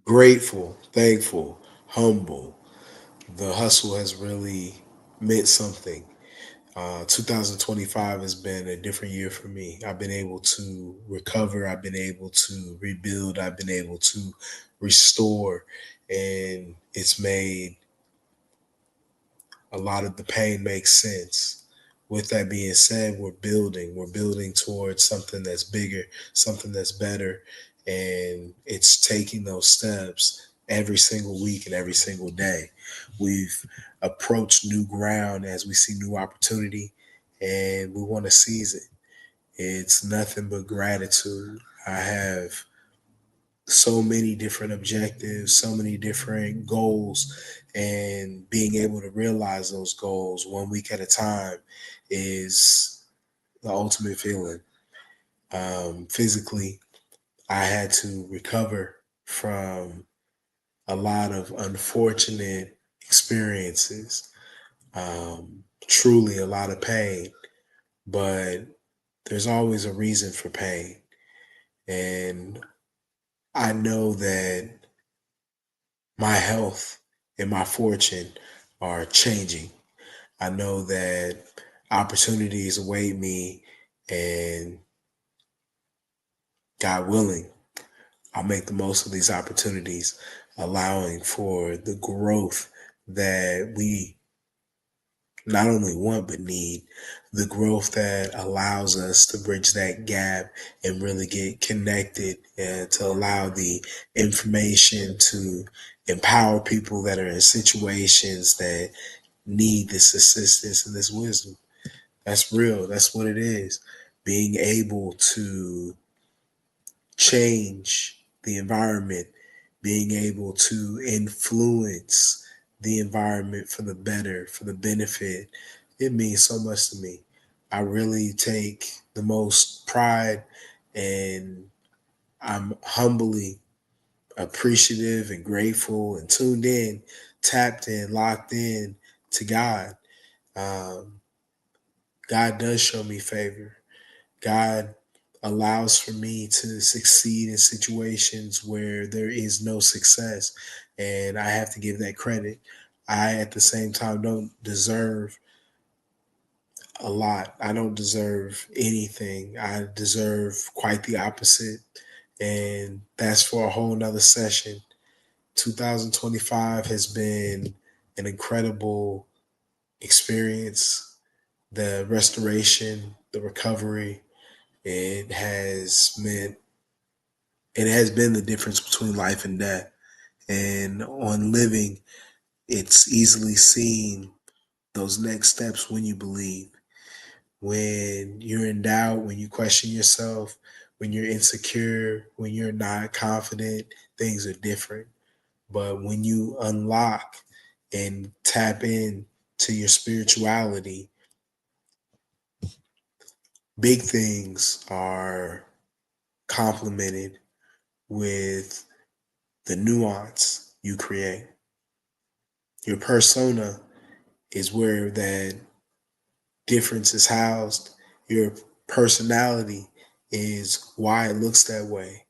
Grateful, thankful, humble. The hustle has really meant something. 2025 has been a different year for me. I've been able to recover. I've been able to rebuild. I've been able to restore. And it's made a lot of the pain make sense. With that being said, we're building. We're building towards something that's bigger, something that's better. And it's taking those steps every single week and every single day. We've approached new ground as we see new opportunity and we want to seize it. It's nothing but gratitude. I have so many different objectives, so many different goals, and being able to realize those goals 1 week at a time is the ultimate feeling. Physically, I had to recover from a lot of unfortunate experiences, truly a lot of pain, but there's always a reason for pain. And I know that my health and my fortune are changing. I know that opportunities await me, and God willing, I'll make the most of these opportunities, allowing for the growth that we not only want but need, the growth that allows us to bridge that gap and really get connected and to allow the information to empower people that are in situations that need this assistance and this wisdom. That's real. That's what it is. Being able to change the environment, being able to influence the environment for the better, for the benefit, it means so much to me. I really take the most pride, and I'm humbly appreciative and grateful and tuned in, tapped in, locked in to God. Um, God does show me favor. God allows for me to succeed in situations where there is no success. And I have to give that credit. I, at the same time, don't deserve a lot. I don't deserve anything. I deserve quite the opposite. And that's for a whole nother session. 2025 has been an incredible experience. The restoration, the recovery, it has meant it has been the difference between life and death. And on living, it's easily seen those next steps when you believe. When you're in doubt, when you question yourself, when you're insecure, when you're not confident, things are different. But when you unlock and tap in to your spirituality, big things are complemented with the nuance you create. Your persona is where that difference is housed. Your personality is why it looks that way.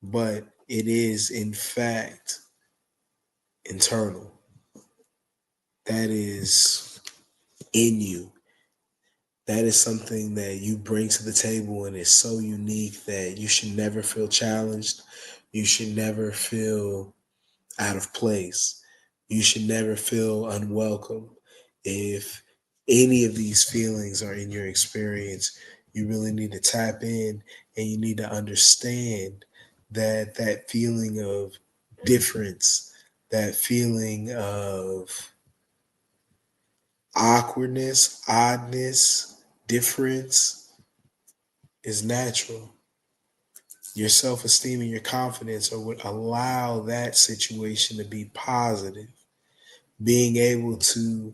But it is, in fact, internal. That is in you. That is something that you bring to the table and is so unique that you should never feel challenged. You should never feel out of place. You should never feel unwelcome. If any of these feelings are in your experience, you really need to tap in and you need to understand that that feeling of difference, that feeling of awkwardness, oddness, difference is natural. Your self esteem and your confidence are what allow that situation to be positive. Being able to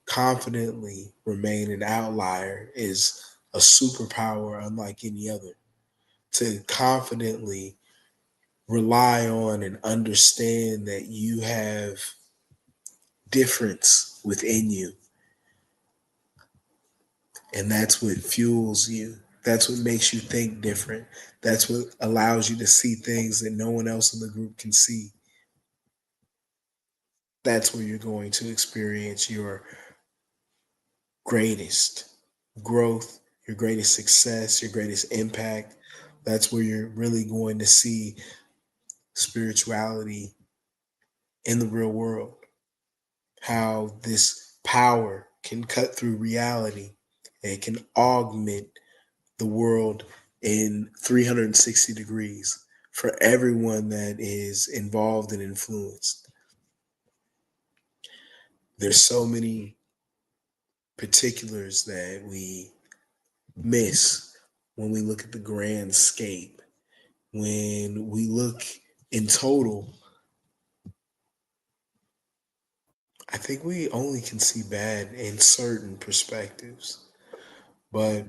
confidently remain an outlier is a superpower unlike any other. To confidently rely on and understand that you have difference within you, and that's what fuels you. That's what makes you think different. That's what allows you to see things that no one else in the group can see. That's where you're going to experience your greatest growth, your greatest success, your greatest impact. That's where you're really going to see spirituality in the real world, how this power can cut through reality and can augment the world in 360 degrees for everyone that is involved and influenced. There's so many particulars that we miss when we look at the grand scape. When we look in total, I think we only can see bad in certain perspectives. But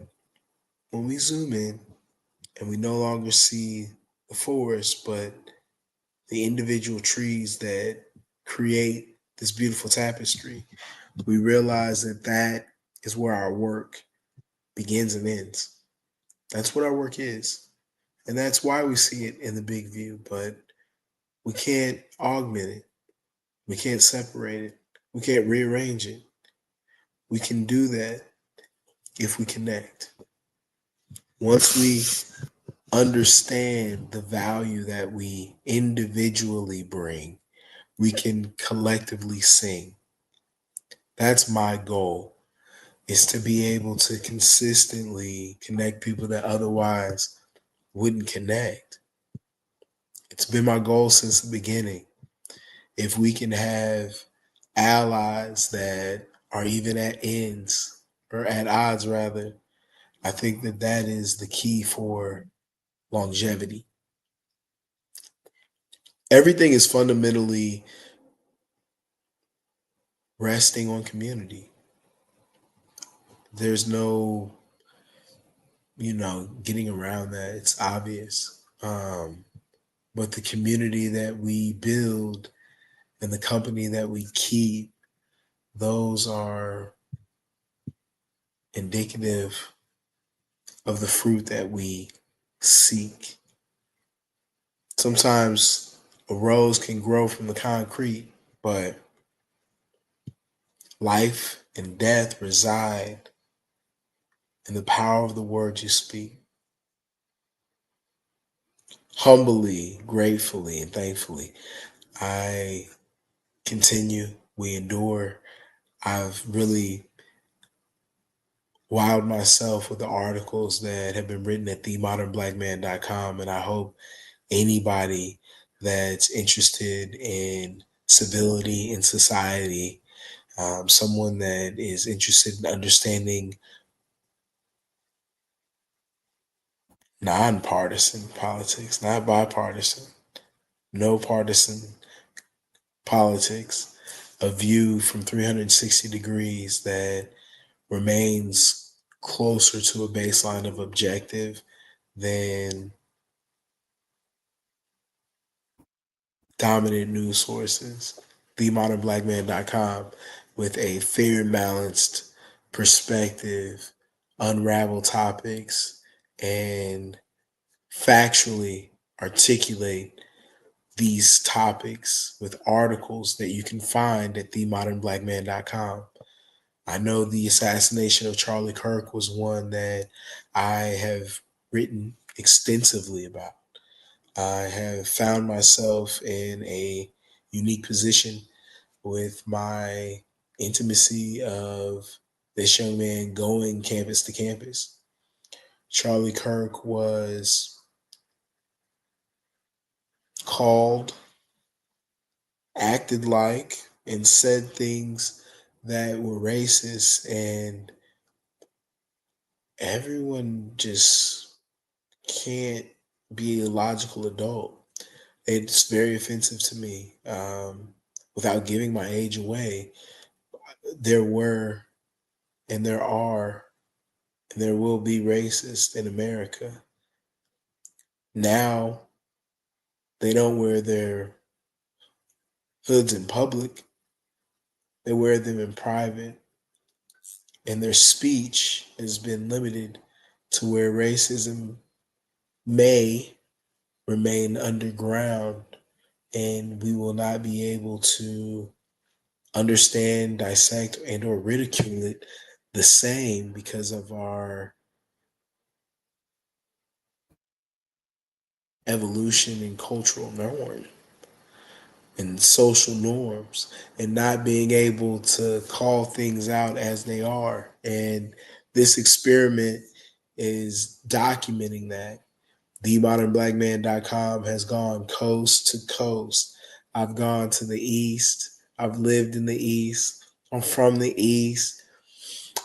when we zoom in and we no longer see the forest, but the individual trees that create this beautiful tapestry, we realize that that is where our work begins and ends. That's what our work is. And that's why we see it in the big view, but we can't augment it. We can't separate it. We can't rearrange it. We can do that if we connect. Once we understand the value that we individually bring, we can collectively sing. That's my goal, is to be able to consistently connect people that otherwise wouldn't connect. It's been my goal since the beginning. If we can have allies that are even at ends or at odds rather, I think that that is the key for longevity. Everything is fundamentally resting on community. There's no, getting around that. It's obvious. But the community that we build and the company that we keep, those are indicative of the fruit that we seek. Sometimes a rose can grow from the concrete, but life and death reside in the power of the words you speak. Humbly, gratefully, and thankfully, I continue, we endure. I've really wowed myself with the articles that have been written at themodernblackman.com, and I hope anybody that's interested in civility in society, someone that is interested in understanding nonpartisan politics, not bipartisan, no partisan politics, a view from 360 degrees that remains closer to a baseline of objective than dominant news sources, themodernblackman.com, with a fair and balanced perspective, unravel topics, and factually articulate these topics with articles that you can find at themodernblackman.com. I know the assassination of Charlie Kirk was one that I have written extensively about. I have found myself in a unique position with my intimacy of this young man going campus to campus. Charlie Kirk was called, acted like, and said things that were racist, and everyone just can't be a logical adult. It's very offensive to me. Without giving my age away, there were and there are and there will be racists in America. Now they don't wear their hoods in public, they wear them in private, and their speech has been limited to where racism may remain underground and we will not be able to understand, dissect, and or ridicule it the same because of our evolution and cultural norm and social norms, and not being able to call things out as they are. And this experiment is documenting that. TheModernBlackMan.com has gone coast to coast. I've gone to the East. I've lived in the East. I'm from the East.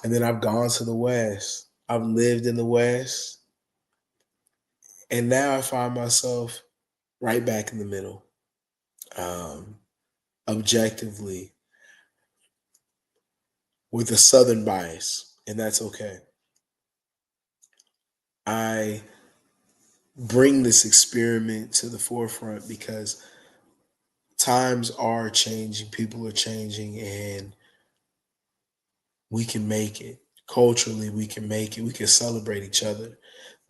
And then I've gone to the West. I've lived in the West. And now I find myself right back in the middle, um, objectively, with a Southern bias. And that's okay. I bring this experiment to the forefront because times are changing, people are changing, and we can make it. Culturally, we can make it. We can celebrate each other.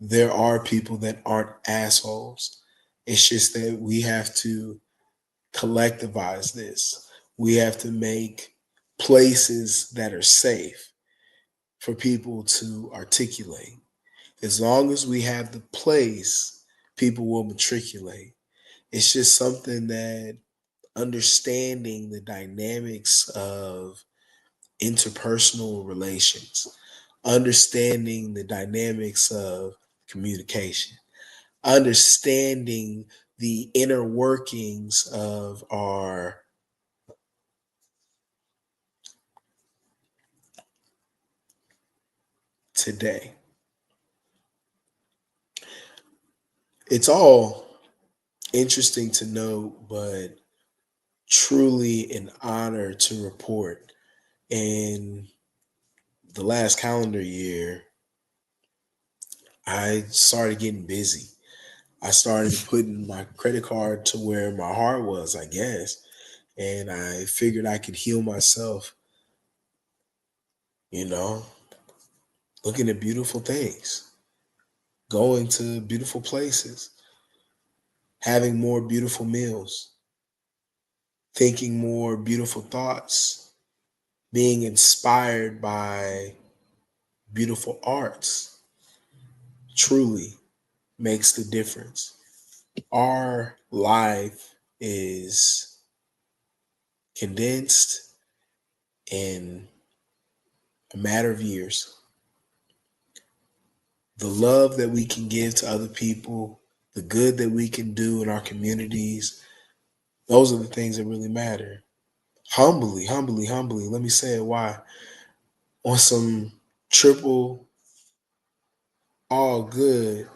There are people that aren't assholes. It's just that we have to collectivize this. We have to make places that are safe for people to articulate. As long as we have the place, people will matriculate. It's just something that understanding the dynamics of interpersonal relations, understanding the dynamics of communication, understanding the inner workings of our today. It's all interesting to note, but truly an honor to report. In the last calendar year, I started getting busy. I started putting my credit card to where my heart was, I guess. And I figured I could heal myself, you know, looking at beautiful things, going to beautiful places, having more beautiful meals, thinking more beautiful thoughts, being inspired by beautiful arts truly makes the difference. Our life is condensed in a matter of years. The love that we can give to other people, the good that we can do in our communities, those are the things that really matter. Humbly, humbly, humbly, let me say it why. On some triple all good,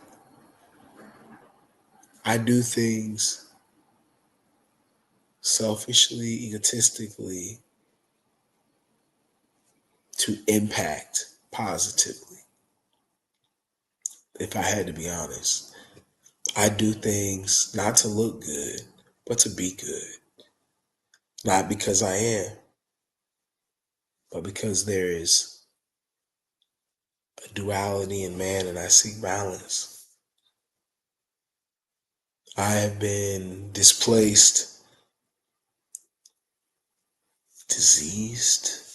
I do things selfishly, egotistically to impact positively. If I had to be honest, I do things not to look good, but to be good. Not because I am, but because there is a duality in man and I seek balance. I have been displaced, diseased.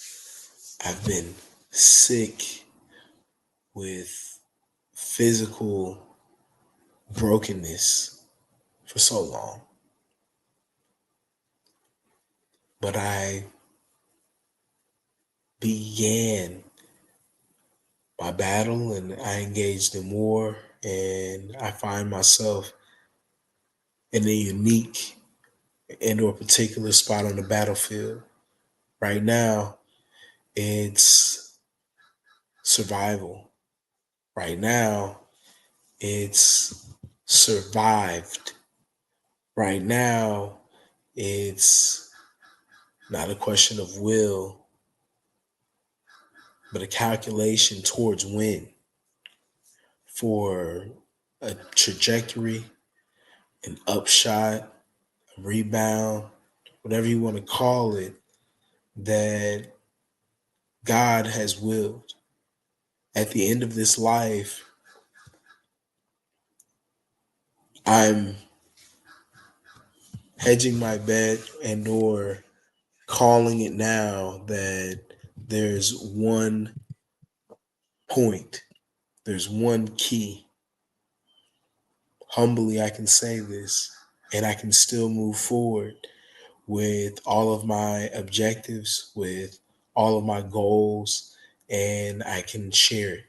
I've been sick with physical brokenness for so long. But I began my battle and I engaged in war, and I find myself in a unique and or particular spot on the battlefield. Right now, it's survival. Right now, it's survived. Right now, it's not a question of will, but a calculation towards win for a trajectory, an upshot, a rebound, whatever you want to call it, that God has willed. At the end of this life, I'm hedging my bet and or calling it now that there's one point, there's one key. Humbly, I can say this, and I can still move forward with all of my objectives, with all of my goals, and I can share it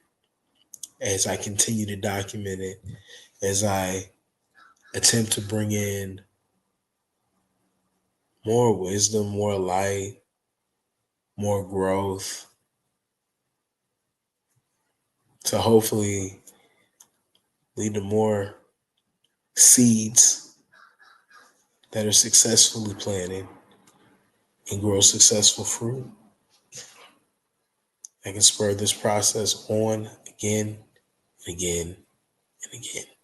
as I continue to document it, as I attempt to bring in more wisdom, more light, more growth to hopefully lead to more seeds that are successfully planted and grow successful fruit. I can spur this process on again and again and again.